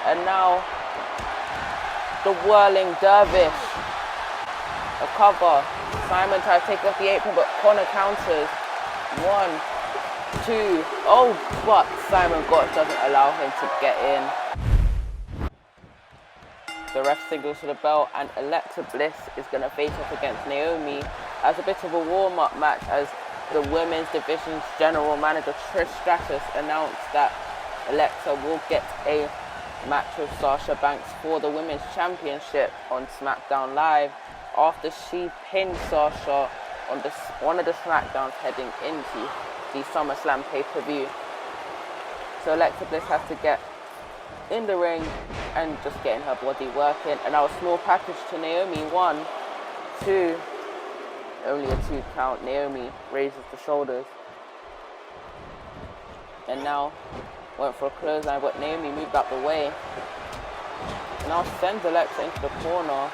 And now the whirling dervish. A cover. Simon tries to take off the apron, but Connor counters. 1, 2. Oh, but Simon doesn't allow him to get in. The ref signals for the bell, and Alexa Bliss is going to face off against Naomi as a bit of a warm-up match, as the women's division's general manager Trish Stratus announced that Alexa will get a match with Sasha Banks for the women's championship on Smackdown Live after she pinned Sasha on one of the Smackdowns heading into the SummerSlam pay-per-view. So Alexa Bliss has to get in the ring and just getting her body working. And now a small package to Naomi. 1, 2. Only a 2 count. Naomi raises the shoulders. And now went for a clothesline, but Naomi moved out the way. And now sends Alexa into the corner.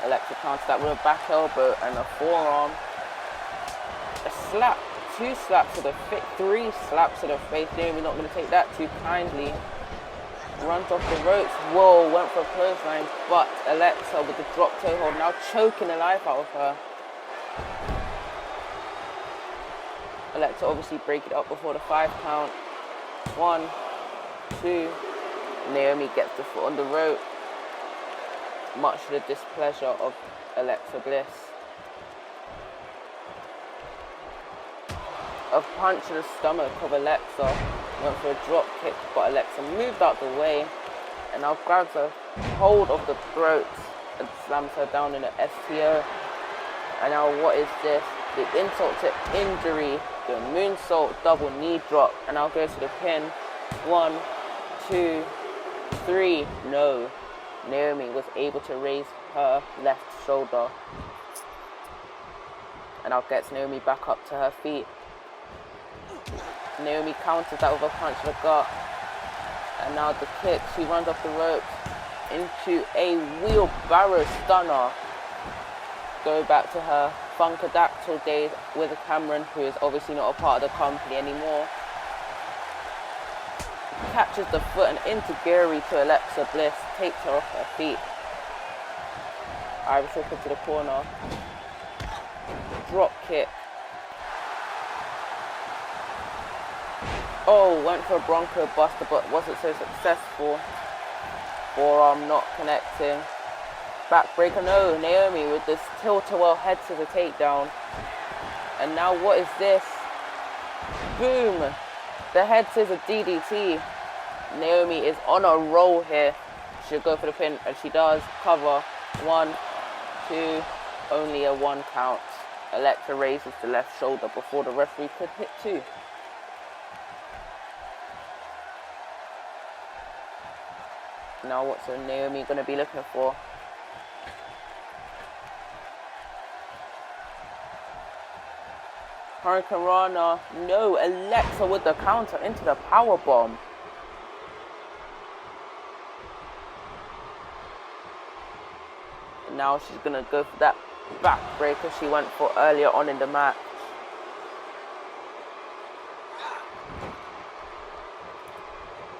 Alexa counters that with a back elbow and a forearm. A slap. 2 slaps to the face, 3 slaps to the face. Naomi not going to take that too kindly. Runs off the ropes. Whoa, went for a clothesline, but Alexa with the drop toe hold, now choking the life out of her. Alexa obviously break it up before the 5 count. 1, 2. Naomi gets the foot on the rope, much to the displeasure of Alexa Bliss. A punch to the stomach of Alexa. Went for a drop kick, but Alexa moved out the way and now grabs a hold of the throat and slams her down in the STO. And now what is this? The insult to injury, the moonsault double knee drop, and now goes to the pin. 1, 2, 3. No. Naomi was able to raise her left shoulder. And now gets Naomi back up to her feet. Naomi counters that with a punch to the gut. And now the kick. She runs off the ropes into a wheelbarrow stunner. Go back to her Funkadactyl days with Cameron, who is obviously not a part of the company anymore. Catches the foot and into to Alexa Bliss. Takes her off her feet. Irish whip into the corner. Drop kick. Oh, went for a Bronco Buster, but wasn't so successful. Forearm not connecting. Backbreaker, no. Naomi with this tilt-a-whirl head scissor takedown. And now what is this? Boom. The head scissor DDT. Naomi is on a roll here. She'll go for the pin, and she does. Cover. 1, 2. Only a 1 count. Alexa raises the left shoulder before the referee could hit 2. Now what's Naomi going to be looking for? Hurricane Rana. No. Alexa with the counter into the powerbomb. Now she's going to go for that backbreaker she went for earlier on in the match.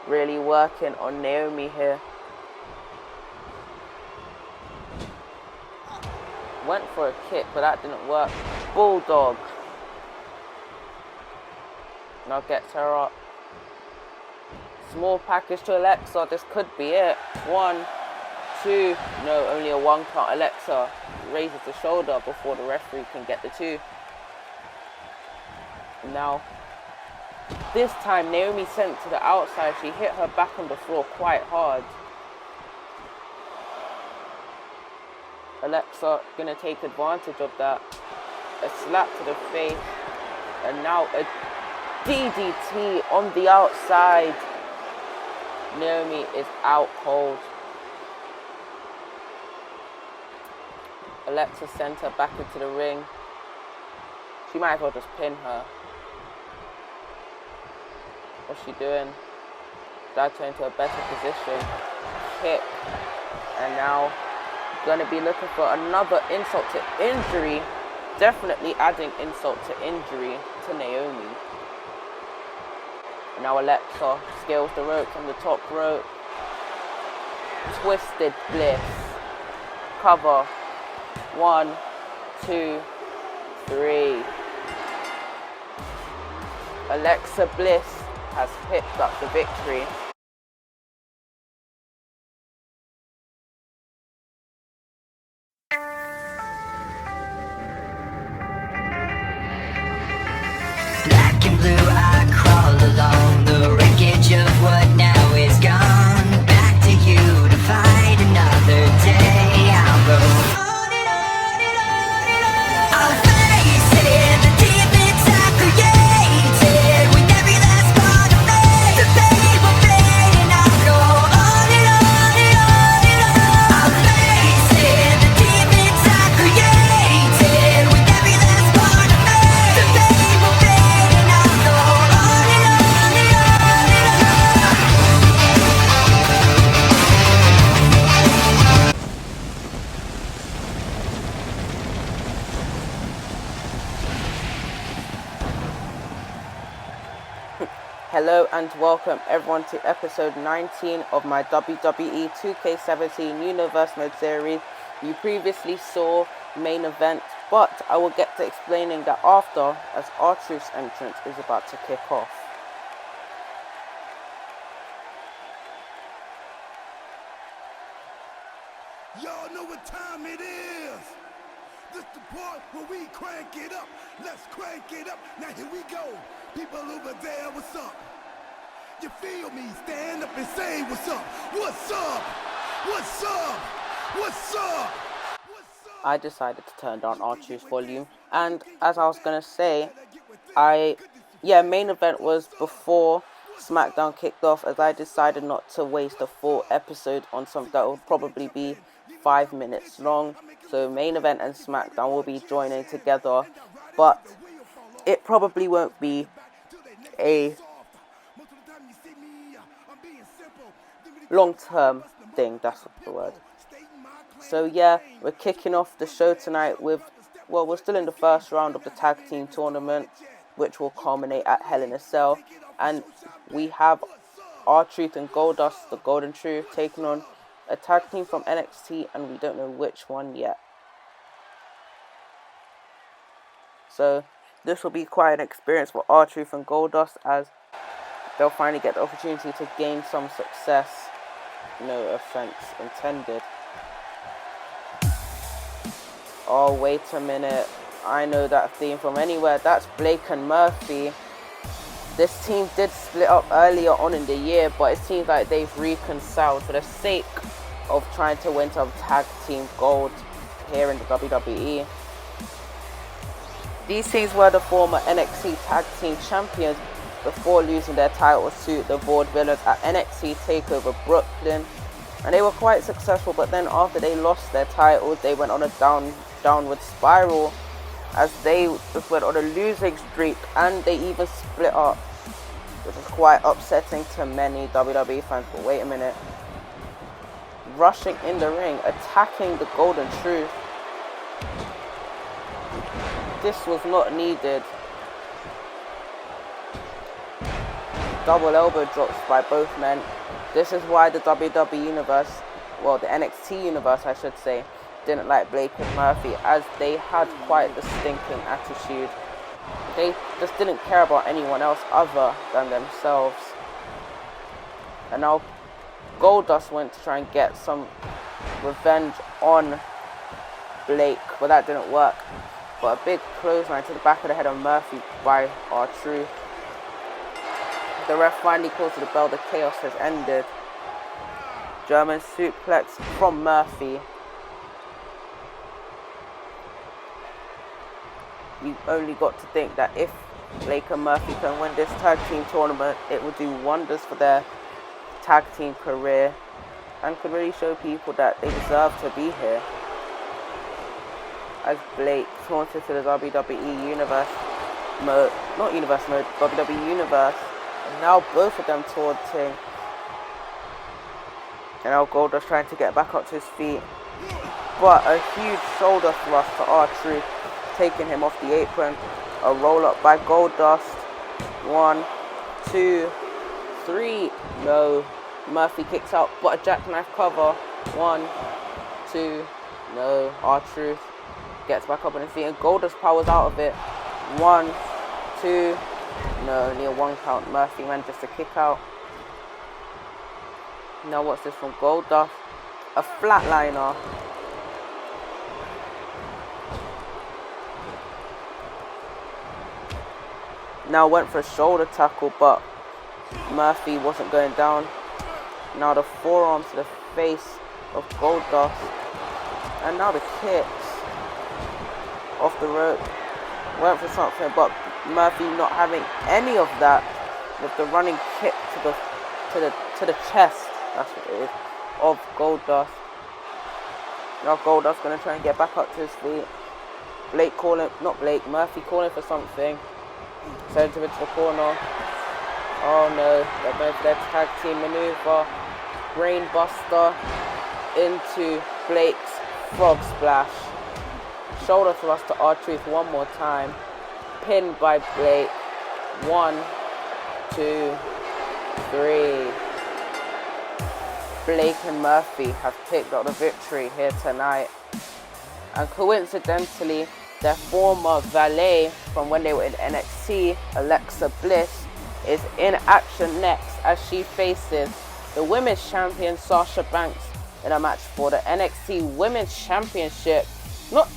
Really working on Naomi here. Went for a kick, but that didn't work. Bulldog. Now gets her up. Small package to Alexa. This could be it. 1, 2. No, only a 1 count. Alexa raises the shoulder before the referee can get the 2. Now, this time Naomi sent to the outside. She hit her back on the floor quite hard. Alexa gonna take advantage of that. A slap to the face. And now a DDT on the outside. Naomi is out cold. Alexa sent her back into the ring. She might as well just pin her. What's she doing? Dragged her into a better position. Kick. And now going to be looking for another insult to injury. Definitely adding insult to injury to Naomi. Now Alexa scales the ropes on the top rope. Twisted Bliss. Cover. 1, 2, 3. Alexa Bliss has picked up the victory. Black and blue, I crawl along the wreckage of what now is gone. Back to you to fight another day. I'll go on and on and on and on. I'll face it, the demons I created with every last part of me. The pain will fade and I'll go on and on and on and on. I'll face it, the demons I created with every last part of me. The pain will fade and I'll go on and on and on and on. Hello and welcome everyone to episode 19 of my WWE 2K17 Universe Mode series. You previously saw main event, but I will get to explaining that after, as R-Truth's entrance is about to kick off. Y'all know what time it is. This the part where we crank it up. Let's crank it up. Now here we go. People over there, what's up? You feel me? Stand up and say what's up. What's up? What's up? What's up? What's up? I decided to turn down R-Truth's volume, and as I was gonna say, main event was before Smackdown kicked off, as I decided not to waste a full episode on something that will probably be 5 minutes long. So main event and Smackdown will be joining together, but it probably won't be a long-term thing, that's the word. So yeah, we're kicking off the show tonight with, well, we're still in the first round of the tag team tournament, which will culminate at Hell in a Cell, and we have R-Truth and Goldust, the Golden Truth, taking on a tag team from NXT, and we don't know which one yet. So this will be quite an experience for R-Truth and Goldust, as they'll finally get the opportunity to gain some success. No offense intended. Oh, wait a minute. I know that theme from anywhere. That's Blake and Murphy. This team did split up earlier on in the year, but it seems like they've reconciled for the sake of trying to win some tag team gold here in the WWE. These teams were the former NXT tag team champions before losing their titles to the Vaudevillains at NXT TakeOver Brooklyn, and they were quite successful, but then after they lost their titles, they went on a downward spiral, as they just went on a losing streak, and they even split up, which is quite upsetting to many WWE fans. But wait a minute, rushing in the ring, attacking the Golden Truth. This was not needed. Double elbow drops by both men. This is why the WWE Universe, well, the NXT Universe I should say, didn't like Blake and Murphy, as they had quite the stinking attitude. They just didn't care about anyone else other than themselves. And now Goldust went to try and get some revenge on Blake, but that didn't work. But a big clothesline to the back of the head of Murphy by R-Truth. The ref finally calls to the bell. The chaos has ended. German suplex from Murphy. You only got to think that if Blake and Murphy can win this tag team tournament, it will do wonders for their tag team career and could really show people that they deserve to be here. As Blake taunted to the WWE Universe mode, not Universe mode, WWE Universe, and now both of them taunting. And now Goldust trying to get back up to his feet, but a huge shoulder thrust to R-Truth, taking him off the apron. A roll up by Goldust. 1, 2, 3. No. Murphy kicks out, but a jackknife cover. 1, 2. No. R-Truth gets back up on his feet, and Goldust powers out of it. 1, 2. No. Near 1 count. Murphy manages to kick out. Now what's this from Goldust? A flatliner. Now went for a shoulder tackle, but Murphy wasn't going down. Now the forearm to the face of Goldust. And now the kicks off the rope. Went for something, but Murphy not having any of that with the running kick to the chest. That's what it is, of Goldust. Now Goldust gonna try and get back up to his feet. Murphy calling for something. Sends him into the corner. Oh no, they're going for their tag team maneuver. Brainbuster into Blake's frog splash. Shoulder thrust to R-Truth one more time. Pinned by Blake. 1, 2, 3. Blake and Murphy have picked up the victory here tonight. And coincidentally, their former valet from when they were in NXT, Alexa Bliss, is in action next as she faces the Women's Champion Sasha Banks in a match for the NXT Women's Championship. What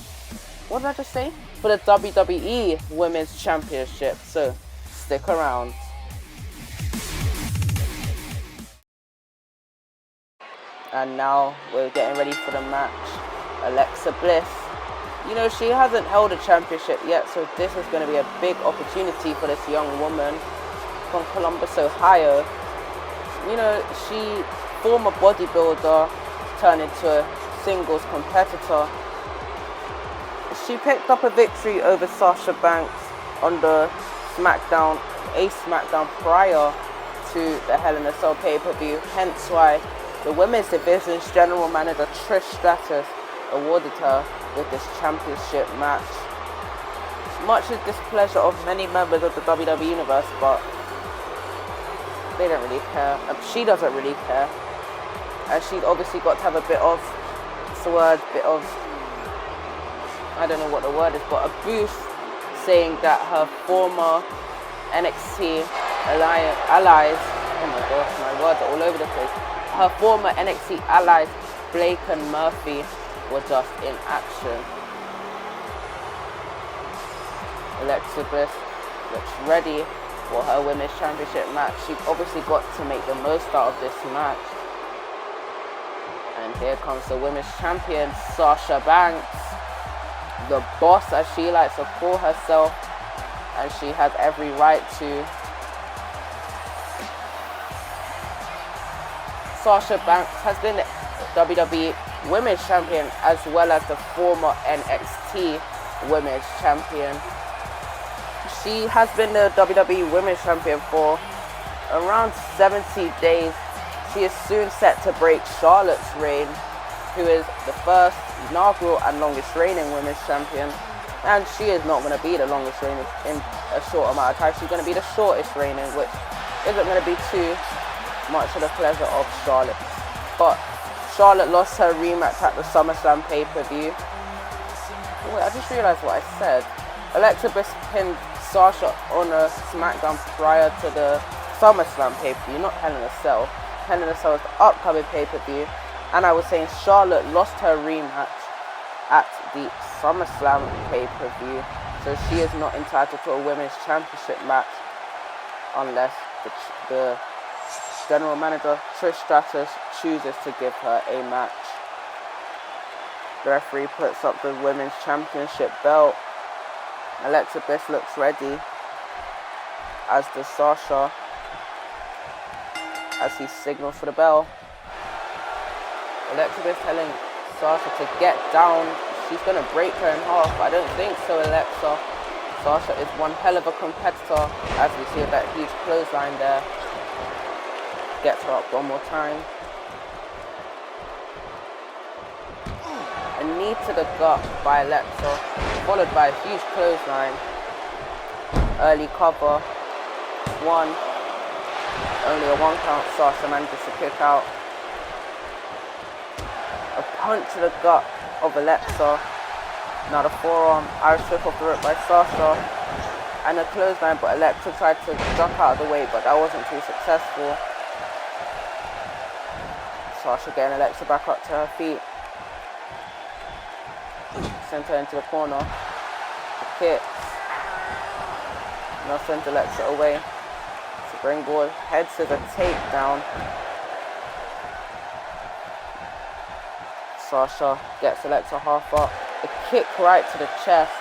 did I just say? For the WWE Women's Championship. So, stick around. And now we're getting ready for the match. Alexa Bliss. You know, she hasn't held a championship yet, so this is going to be a big opportunity for this young woman from Columbus, Ohio. You know, she, former bodybuilder, turned into a singles competitor. She picked up a victory over Sasha Banks on the Smackdown prior to the Hell in a Cell pay-per-view, hence why the Women's Division's General Manager Trish Stratus awarded her with this championship match. Much to the displeasure of many members of the WWE Universe, but they don't really care. She doesn't really care. And she's obviously got to have a bit of, I don't know what the word is, but a boost, saying that her former NXT allies, oh my gosh, my words are all over the place. Her former NXT allies, Blake and Murphy, were just in action. Alexa Bliss looks ready for her Women's Championship match. She's obviously got to make the most out of this match. And here comes the Women's Champion, Sasha Banks. The boss, as she likes to call herself. And she has every right to. Sasha Banks has been WWE Women's Champion as well as the former NXT Women's Champion. She has been the WWE Women's Champion for around 70 days. She is soon set to break Charlotte's reign, who is the first inaugural and longest reigning Women's Champion. And she is not going to be the longest reigning in a short amount of time. She's going to be the shortest reigning, which isn't going to be too much of the pleasure of Charlotte. But Charlotte lost her rematch at the SummerSlam pay-per-view. Wait, I just realized what I said. Alexa Bliss pinned Sasha on a Smackdown prior to the SummerSlam pay-per-view, not Hell in a Cell. Hell in a Cell is the upcoming pay-per-view. And I was saying Charlotte lost her rematch at the SummerSlam pay-per-view. So she is not entitled to a Women's Championship match unless the General Manager Trish Stratus chooses to give her a match. The referee puts up the Women's Championship belt. Alexa Bliss looks ready, as does Sasha, as he signals for the bell. Alexa Bliss telling Sasha to get down. She's going to break her in half. I don't think so, Alexa. Sasha is one hell of a competitor, as we see that huge clothesline there. Gets her up one more time. A knee to the gut by Alexa, followed by a huge clothesline. Early cover. 1, Only a 1 count. Sasha manages to kick out. A punch to the gut of Alexa. Now the forearm. Irish whip off the rope by Sasha. And a clothesline, but Alexa tried to duck out of the way, but that wasn't too successful. Sasha getting Alexa back up to her feet. Sent her into the corner. The kicks. Now sends Alexa away. Springboard, head to the takedown. Sasha gets Alexa half up. A kick right to the chest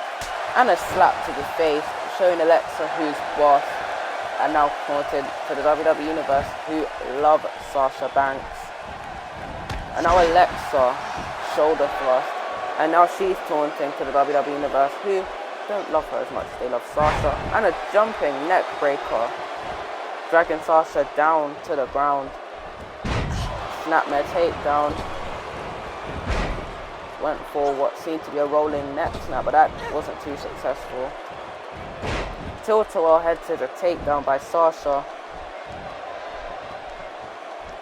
and a slap to the face, showing Alexa who's boss. And now promoted to the WWE Universe, who love Sasha Banks. And now Alexa, shoulder thrust. And now she's taunting to the WWE Universe, who don't love her as much as they love Sasha. And a jumping neck breaker, dragging Sasha down to the ground. Snapmare takedown. Went for what seemed to be a rolling neck snap, but that wasn't too successful. Tilt-a-whirl head to the takedown by Sasha.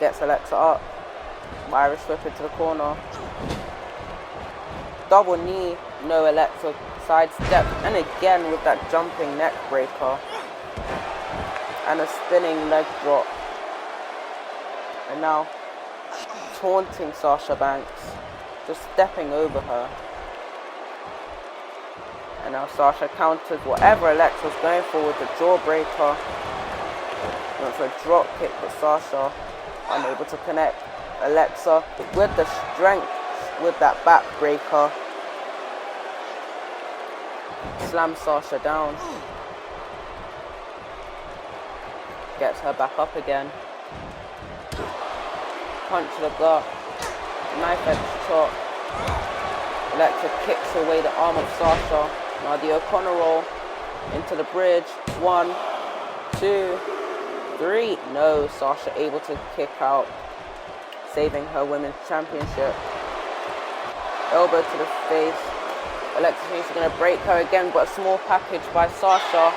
Gets Alexa up. Irish whip into the corner. Double knee, no Alexa sidestep, and again with that jumping neck breaker. And a spinning leg drop. And now taunting Sasha Banks, just stepping over her. And now Sasha counters whatever Alexa's going for with the jawbreaker. Went for a drop kick, but Sasha unable to connect. Alexa with the strength with that backbreaker. Slams Sasha down. Gets her back up again. Punch to the gut. Knife edge chop. Alexa kicks away the arm of Sasha. Now the O'Connor roll into the bridge. 1, 2, 3. No, Sasha able to kick out, saving her women's championship. Elbow to the face. Alexa is going to break her again, but a small package by Sasha.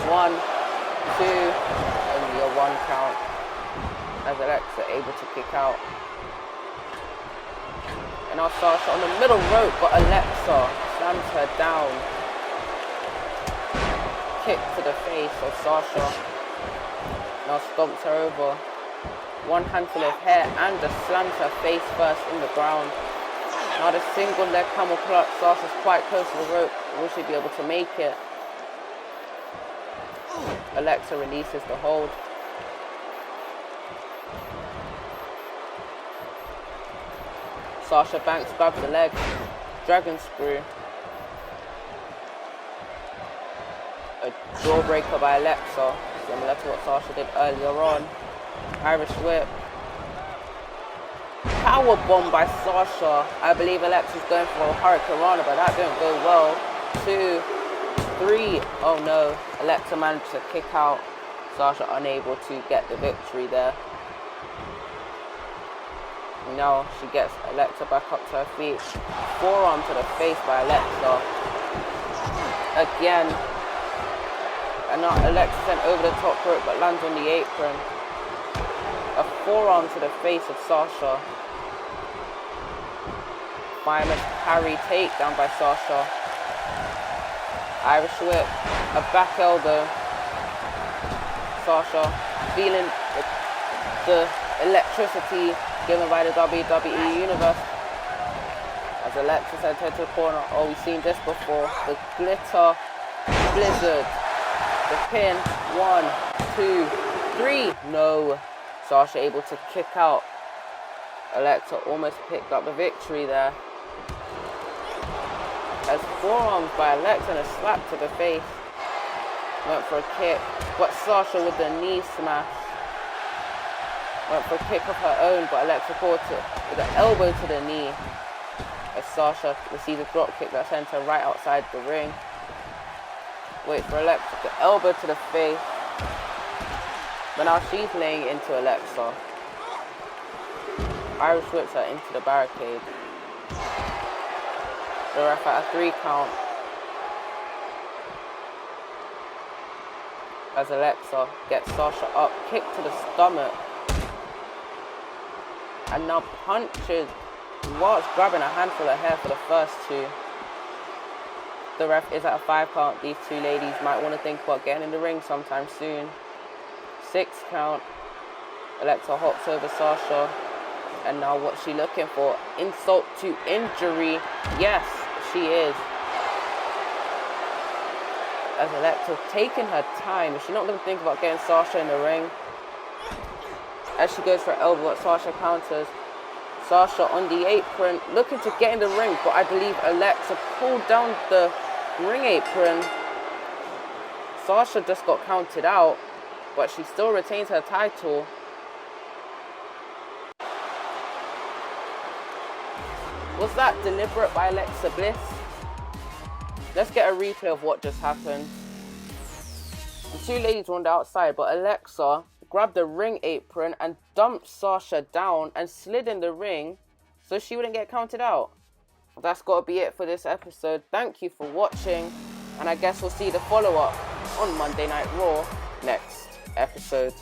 1, 2, only a 1 count. As Alexa able to kick out. And now Sasha on the middle rope, but Alexa slams her down. Kick to the face of Sasha. Now stomps her over. One handful of hair and just slams her face first in the ground. Now the single leg camel clutch. Sasha's quite close to the rope. Will she be able to make it? Alexa releases the hold. Sasha Banks grabs the leg. Dragon screw. A jawbreaker by Alexa, similar to what Sasha did earlier on. Irish whip. Power bomb by Sasha. I believe Alexa's going for a Hurricanrana, but that didn't go well. 2, 3. Oh no. Alexa managed to kick out. Sasha unable to get the victory there. Now she gets Alexa back up to her feet. Forearm to the face by Alexa. Again. And now Alexa sent over the top rope but lands on the apron. A forearm to the face of Sasha. Fireman's carry takedown by Sasha. Irish whip. A back elbow. Sasha feeling the electricity given by the WWE Universe. As Alexa sent her to the corner. Oh, we've seen this before. The glitter blizzard. The pin. 1, 2, 3. No. Sasha able to kick out. Alexa almost picked up the victory there. As forearms by Alexa and a slap to the face. Went for a kick. But Sasha with the knee smash. Went for a kick of her own, but Alexa caught it with an elbow to the knee. As Sasha receives a drop kick that sends her right outside the ring. Wait for Alexa, the elbow to the face. But now she's laying into Alexa. Irish whips her into the barricade. The ref at a 3 count. as Alexa gets Sasha up, kick to the stomach, and now punches whilst grabbing a handful of hair for the first two. The ref is at a 5 count. These two ladies might want to think about getting in the ring sometime soon. 6 count. Alexa hops over Sasha, and now what's she looking for? Insult to injury. Yes, she is. As Alexa taking her time, she's not going to think about getting Sasha in the ring. As she goes for her elbow, Sasha counters. Sasha on the apron, looking to get in the ring, but I believe Alexa pulled down the ring apron. Sasha just got counted out, but she still retains her title. Was that deliberate by Alexa Bliss? Let's get a replay of what just happened. The two ladies were on the outside, but Alexa grabbed the ring apron and dumped Sasha down and slid in the ring so she wouldn't get counted out. That's got to be it for this episode. Thank you for watching, and I guess we'll see the follow-up on Monday Night Raw next episode.